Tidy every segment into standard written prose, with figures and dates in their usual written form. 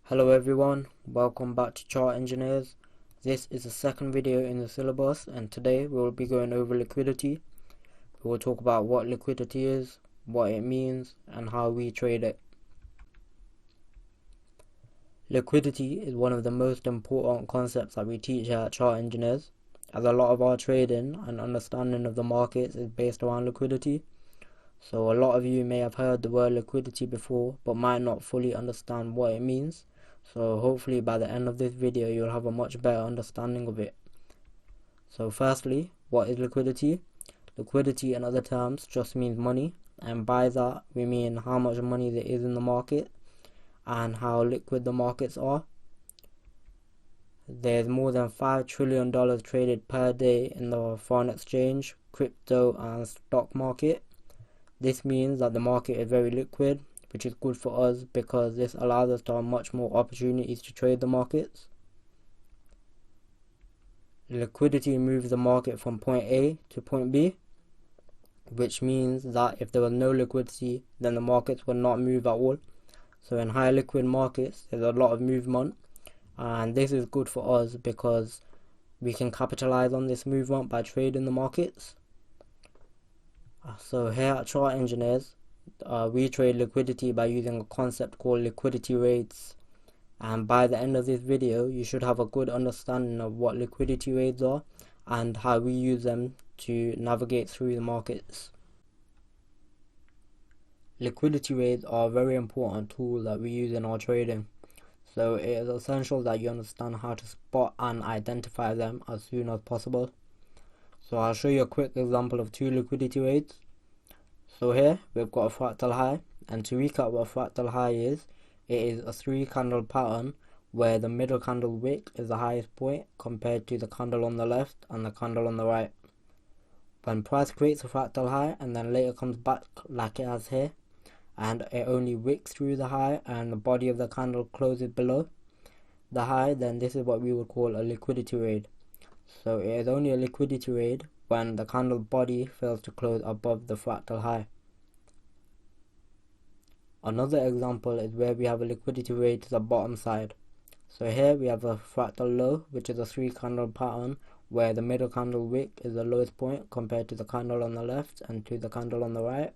Hello everyone, welcome back to Chart Engineers. This is the second video in the syllabus, and today we will be going over liquidity. We will talk about what liquidity is, what it means, and how we trade it. Liquidity is one of the most important concepts that we teach here at Chart Engineers, as a lot of our trading and understanding of the markets is based around liquidity. So a lot of you may have heard the word liquidity before, but might not fully understand what it means. So hopefully by the end of this video you'll have a much better understanding of it. So firstly, what is liquidity? Liquidity in other terms just means money, and by that we mean how much money there is in the market and how liquid the markets are. There's more than $5 trillion traded per day in the foreign exchange, crypto and stock market. This means that the market is very liquid, which is good for us because this allows us to have much more opportunities to trade the markets. Liquidity moves the market from point A to point B, which means that if there was no liquidity, then the markets would not move at all. So in high liquid markets, there's a lot of movement, and this is good for us because we can capitalize on this movement by trading the markets. So here at Chart Engineers, we trade liquidity by using a concept called liquidity rates, and by the end of this video you should have a good understanding of what liquidity rates are and how we use them to navigate through the markets. Liquidity rates are a very important tool that we use in our trading, so it is essential that you understand how to spot and identify them as soon as possible. So I'll show you a quick example of two liquidity rates. So here we've got a fractal high, and to recap what a fractal high is, it is a 3-candle pattern where the middle candle wick is the highest point compared to the candle on the left and the candle on the right. When price creates a fractal high and then later comes back like it has here, and it only wicks through the high and the body of the candle closes below the high, then this is what we would call a liquidity raid. So it is only a liquidity raid when the candle body fails to close above the fractal high. Another example is where we have a liquidity raid to the bottom side. So here we have a fractal low, which is a 3-candle pattern where the middle candle wick is the lowest point compared to the candle on the left and to the candle on the right.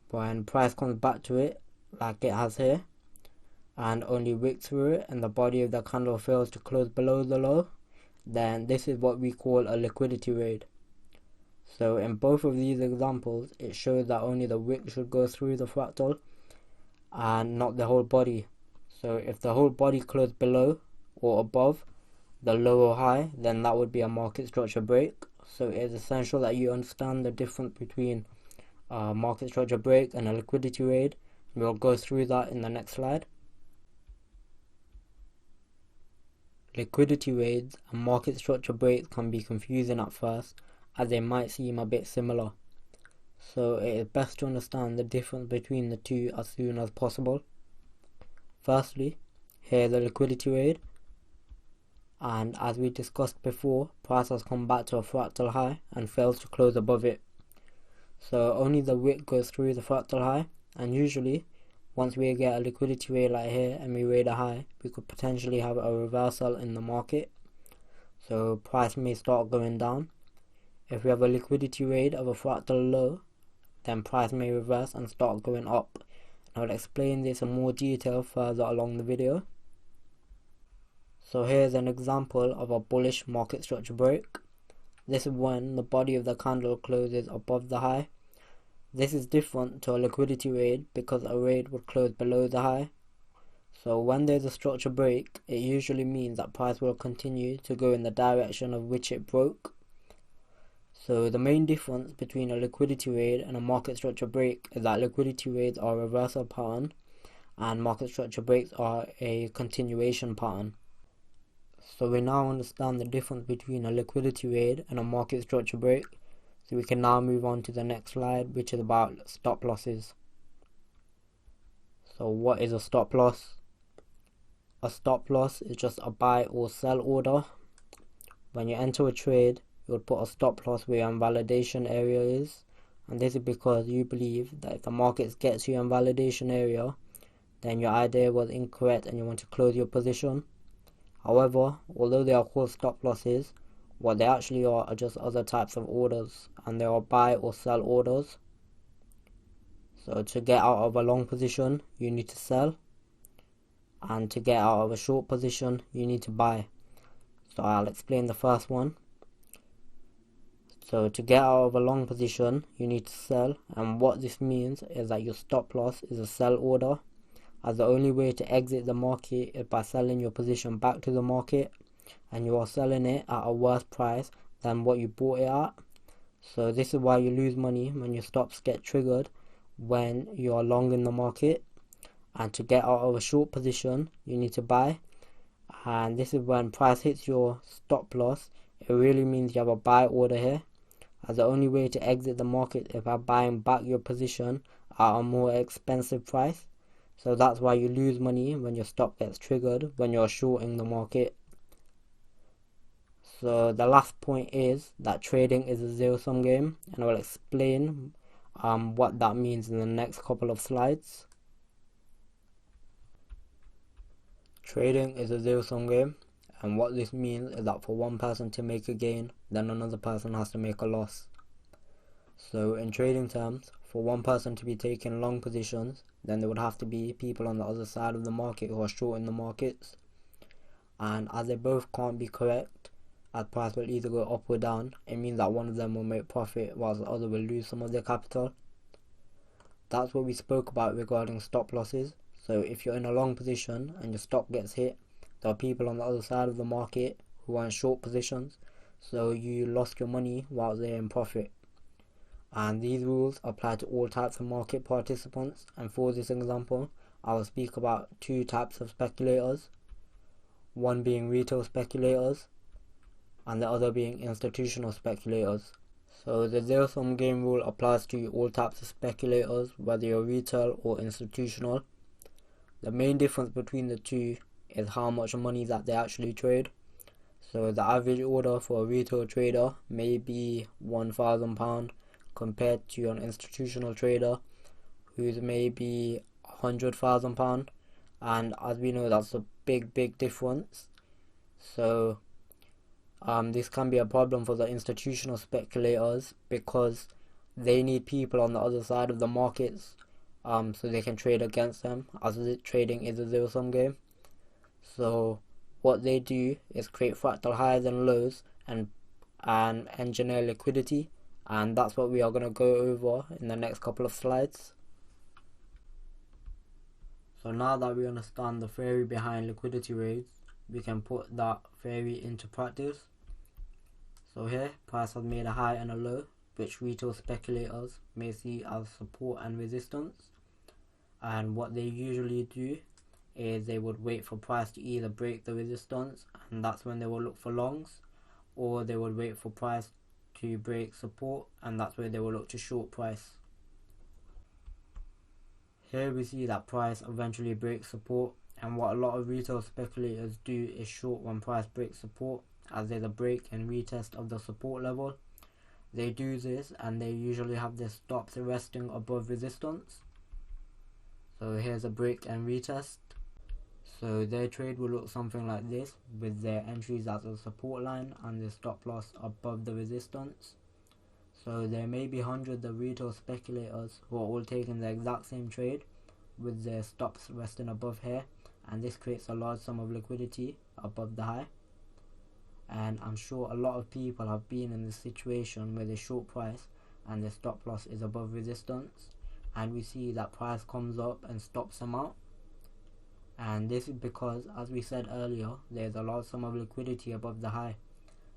When price comes back to it like it has here and only wicks through it and the body of the candle fails to close below the low, then this is what we call a liquidity raid. So in both of these examples, it shows that only the wick should go through the fractal and not the whole body. So if the whole body closed below or above the low or high, then that would be a market structure break. So it is essential that you understand the difference between a market structure break and a liquidity raid. We'll go through that in the next slide. Liquidity raids and market structure breaks can be confusing at first, as they might seem a bit similar. So it is best to understand the difference between the two as soon as possible. Firstly, here is a liquidity raid, and as we discussed before, price has come back to a fractal high and fails to close above it. So only the wick goes through the fractal high, and usually once we get a liquidity raid like here and we raid a high, we could potentially have a reversal in the market. So price may start going down. If we have a liquidity raid of a fractal low, then price may reverse and start going up. And I'll explain this in more detail further along the video. So here's an example of a bullish market structure break. This is when the body of the candle closes above the high. This is different to a liquidity raid because a raid would close below the high. So when there's a structure break, it usually means that price will continue to go in the direction of which it broke. So the main difference between a liquidity raid and a market structure break is that liquidity raids are a reversal pattern and market structure breaks are a continuation pattern. So we now understand the difference between a liquidity raid and a market structure break. So we can now move on to the next slide, which is about stop losses. So what is a stop loss? A stop loss is just a buy or sell order. When you enter a trade, you would put a stop loss where your invalidation area is, and this is because you believe that if the market gets to your invalidation area, then your idea was incorrect and you want to close your position. However, although they are called stop losses, what they actually are just other types of orders, and they are buy or sell orders. So to get out of a long position, you need to sell, and to get out of a short position, you need to buy. So I'll explain the first one. So to get out of a long position, you need to sell, and what this means is that your stop loss is a sell order, as the only way to exit the market is by selling your position back to the market, and you are selling it at a worse price than what you bought it at. So this is why you lose money when your stops get triggered when you are long in the market. And to get out of a short position, you need to buy, and this is when price hits your stop loss. It really means you have a buy order here, as the only way to exit the market is by buying back your position at a more expensive price. So that's why you lose money when your stop gets triggered when you're shorting the market. So the last point is that trading is a zero-sum game, and I will explain what that means in the next couple of slides. Trading is a zero-sum game, and what this means is that for one person to make a gain, then another person has to make a loss. So in trading terms, for one person to be taking long positions, then there would have to be people on the other side of the market who are short in the markets. And as they both can't be correct, as price will either go up or down, it means that one of them will make profit whilst the other will lose some of their capital. That's what we spoke about regarding stop losses. So if you're in a long position and your stop gets hit, there are people on the other side of the market who are in short positions, so you lost your money while they're in profit. And these rules apply to all types of market participants, and for this example, I will speak about two types of speculators, one being retail speculators and the other being institutional speculators. So the zero-sum game rule applies to all types of speculators, whether you're retail or institutional. The main difference between the two is how much money that they actually trade. So the average order for a retail trader may be £1,000 compared to an institutional trader who's maybe £100,000, and as we know, that's a big difference. So this can be a problem for the institutional speculators because they need people on the other side of the markets so they can trade against them, as trading is a zero-sum game. So what they do is create fractal highs and lows and engineer liquidity, and that's what we are going to go over in the next couple of slides. So now that we understand the theory behind liquidity raids, we can put that theory into practice. So here, price has made a high and a low, which retail speculators may see as support and resistance. And what they usually do is they would wait for price to either break the resistance, and that's when they will look for longs, or they would wait for price to break support, and that's where they will look to short price. Here we see that price eventually breaks support, and what a lot of retail speculators do is short when price breaks support, as there's a break and retest of the support level. They do this and they usually have their stops resting above resistance. So here's a break and retest. So their trade will look something like this, with their entries as a support line and their stop loss above the resistance. So there may be hundreds of retail speculators who are all taking the exact same trade with their stops resting above here, and this creates a large sum of liquidity above the high. And I'm sure a lot of people have been in this situation where they short price and their stop loss is above resistance, and we see that price comes up and stops them out. And this is because, as we said earlier, there's a large sum of liquidity above the high.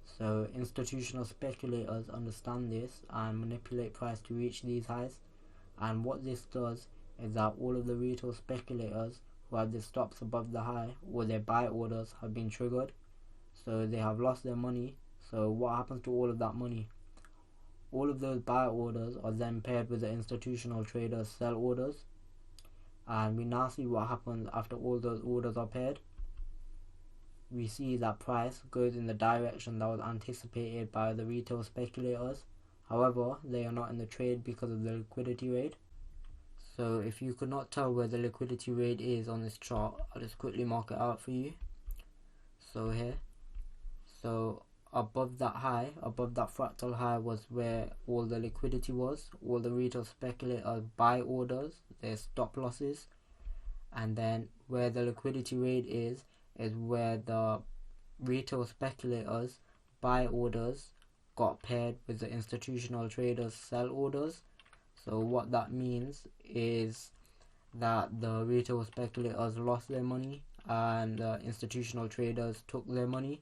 So institutional speculators understand this and manipulate price to reach these highs. And what this does is that all of the retail speculators who have their stops above the high or their buy orders have been triggered. So they have lost their money. So what happens to all of that money? All of those buy orders are then paired with the institutional traders' sell orders. And we now see what happens after all those orders are paired. We see that price goes in the direction that was anticipated by the retail speculators. However, they are not in the trade because of the liquidity raid. So if you could not tell where the liquidity rate is on this chart, I'll just quickly mark it out for you. So here, so above that high, above that fractal high was where all the liquidity was, all the retail speculators buy orders, their stop losses, and then where the liquidity rate is where the retail speculators buy orders got paired with the institutional traders sell orders. So what that means is that the retail speculators lost their money and the institutional traders took their money,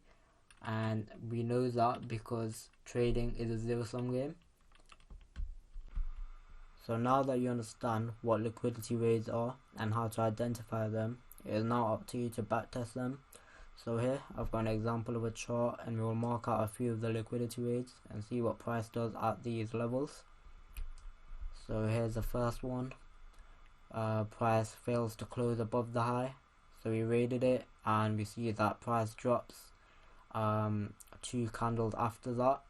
and we know that because trading is a zero-sum game. So now that you understand what liquidity rates are and how to identify them, it is now up to you to backtest them. So here I've got an example of a chart, and we will mark out a few of the liquidity rates and see what price does at these levels. So here's the first one. Price fails to close above the high, so we rated it and we see that price drops 2 candles after that,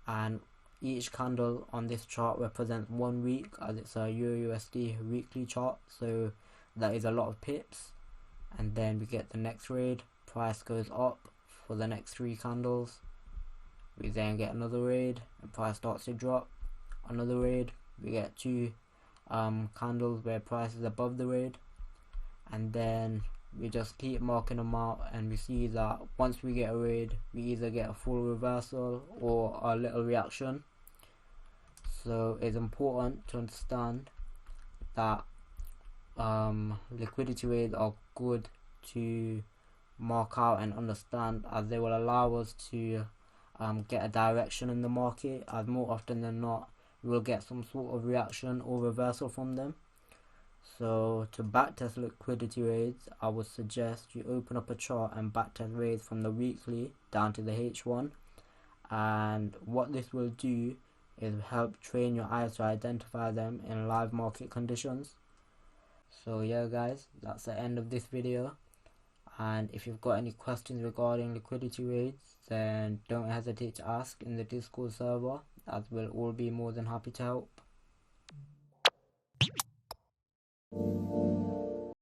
and each candle on this chart represents 1 week, as it's a EURUSD weekly chart, so that is a lot of pips. And then we get the next raid, price goes up for the next 3 candles. We then get another raid and price starts to drop. Another raid, we get 2 candles where price is above the raid, and then we just keep marking them out, and we see that once we get a raid, we either get a full reversal or a little reaction. So it's important to understand that liquidity rates are good to mark out and understand, as they will allow us to get a direction in the market, as more often than not we will get some sort of reaction or reversal from them. So to backtest liquidity rates, I would suggest you open up a chart and backtest rates from the weekly down to the H1, and what this will do is help train your eyes to identify them in live market conditions. So yeah guys, that's the end of this video, and if you've got any questions regarding liquidity rates, then don't hesitate to ask in the Discord server, as we'll all be more than happy to help.